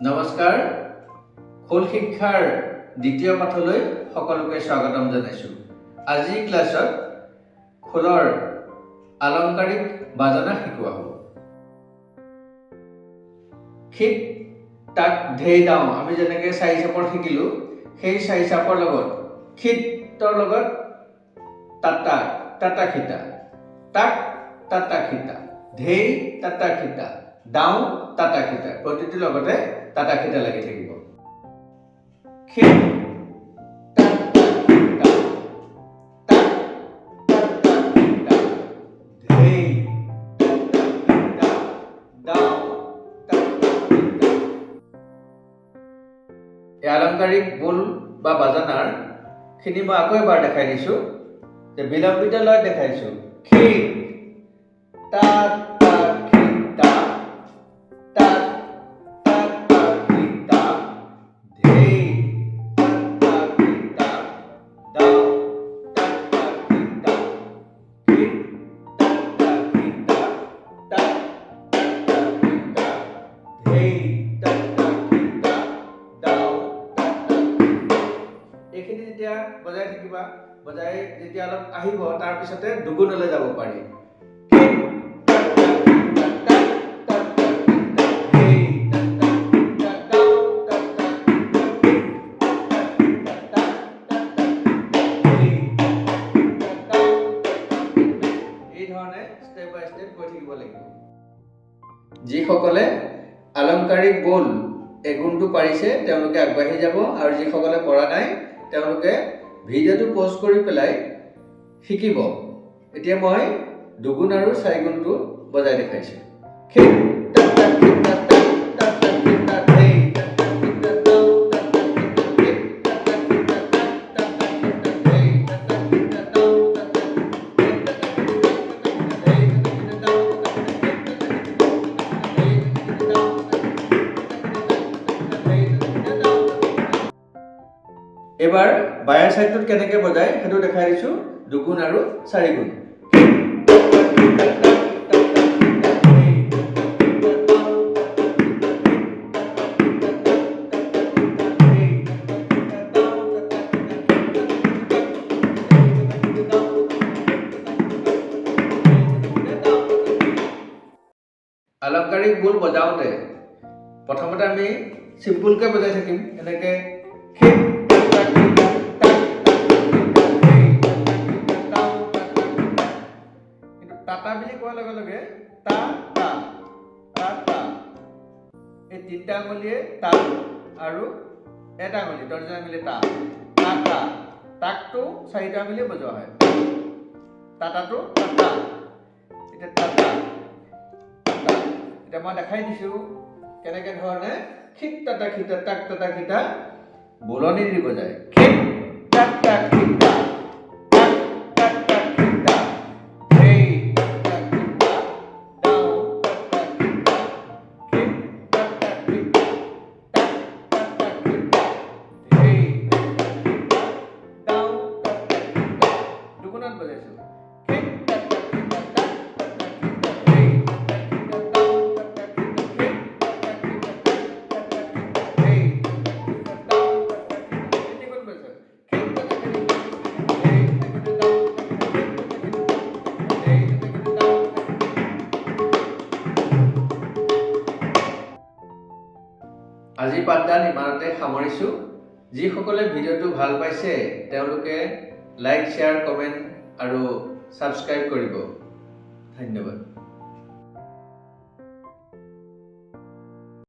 নমস্কাৰ খোল শিক্ষাৰ দ্বিতীয় পাঠলৈ সকলোকে স্বাগতম জনাইছো। আজি ক্লাছত খোলৰ আলংকাৰিক বাজনা শিকোৱা হ'ব। খিত তাক ধেই দাও আমি যেনেকৈ চাৰি চাপৰ শিকিলো, সেই চাৰি চাপৰ লগত খিতৰ লগত টাটা টাটা খিতা, তাক টাটা খিতা, ধেই টাটা খিতা, দাও টাটা খিতা, প্ৰতিটো লগতে টাটা খিতা লাগি থাকিব। খিত টাটা খিতা, তাক টাটা খিতা, ধেই টাটা খিতা, দাও টাটা খিতা। এই আলংকাৰিক বোল বা বাজনাৰ খিনি মই আকৌ এবাৰ দেখাই দিছো, যে বিলম্বিত লয় দেখাইছো। খিত টাটা খিতা, তাক টাটা খিতা, ধেই টাটা খিতা, দাও টাটা খিতা, খিত টাটা খিতা, তাক টাটা খিতা, ধেই টাটা খিতা, দাও টাটা খিতা। এইখিনি যেতিয়া বজাই থাকিবা, বজাই যেতিয়া অলপ আহিব তাৰ পিছতে দুগুণলৈ যাব পাৰি। যিসকলে আলংকাৰিক বোল এই গুণটো পাৰিছে তেওঁলোকে আগবাঢ়ি যাব, আৰু যিসকলে পৰা নাই তেওঁলোকে ভিডিঅ'টো পজ কৰি পেলাই শিকিব। এতিয়া মই দুগুণ আৰু চাৰি গুণটো বজাই দেখাইছো। এবাৰ বায়াৰ সাইডটোত কেনেকৈ বজায় সেইটো দেখাই দিছো, দুগুণ আৰু চাৰি গুণ। আলংকাৰিক বোল বজাওঁতে প্ৰথমতে আমি চিম্পুলকৈ বজাই থাকিম, এনেকৈ টাটা বুলি কোৱাৰ লগে লগে টা টা টা টা, এই তিনিটা আঙুলিয়ে টা আৰু এটা আঙুলি তৰ্জনী আঙুলি টা টা টা, তাকটো চাৰিটা আঙুলিয়ে বজোৱা হয়। টাটাটো টাটা, এতিয়া টাটা টাটা। এতিয়া মই দেখাই দিছো কেনেকে ধৰণে খিত টাটা খিতা, তাক টাটা খিতা বোলনি দি বজায়। খিত টাটা খিতা, তাক টাটা খিতা, ধেই টাটা খিতা, দাও টাটা খিতা, খিত টাটা খিতা, তাক টাটা খিতা, ধেই টাটা খিতা, দাও টাটা খিতা। দুগুণত বজাইছো। খিত টাটা খিতা, তাক টাটা খিতা, ধেই টাটা খিতা, দাও টাটা খিতা, খিত টাটা খিতা, তাক টাটা খিতা, ধেই টাটা খিতা, দাও টাটা খিতা। তিনিগুণ বজাইছো। খিত টাটা খিতা, ধেই টাটা খিতা, দাও টাটা খিতা, খিত টাটা খিতা, ধেই টাটা খিতা, দাও টাটা খিতা। আজি পাঠদান ইমানতে সামৰিছো। যিসকলে ভিডিঅ'টো ভাল পাইছে তেওঁলোকে লাইক, শ্বেয়াৰ, কমেণ্ট আৰু ছাবস্ক্ৰাইব কৰিব। ধন্যবাদ।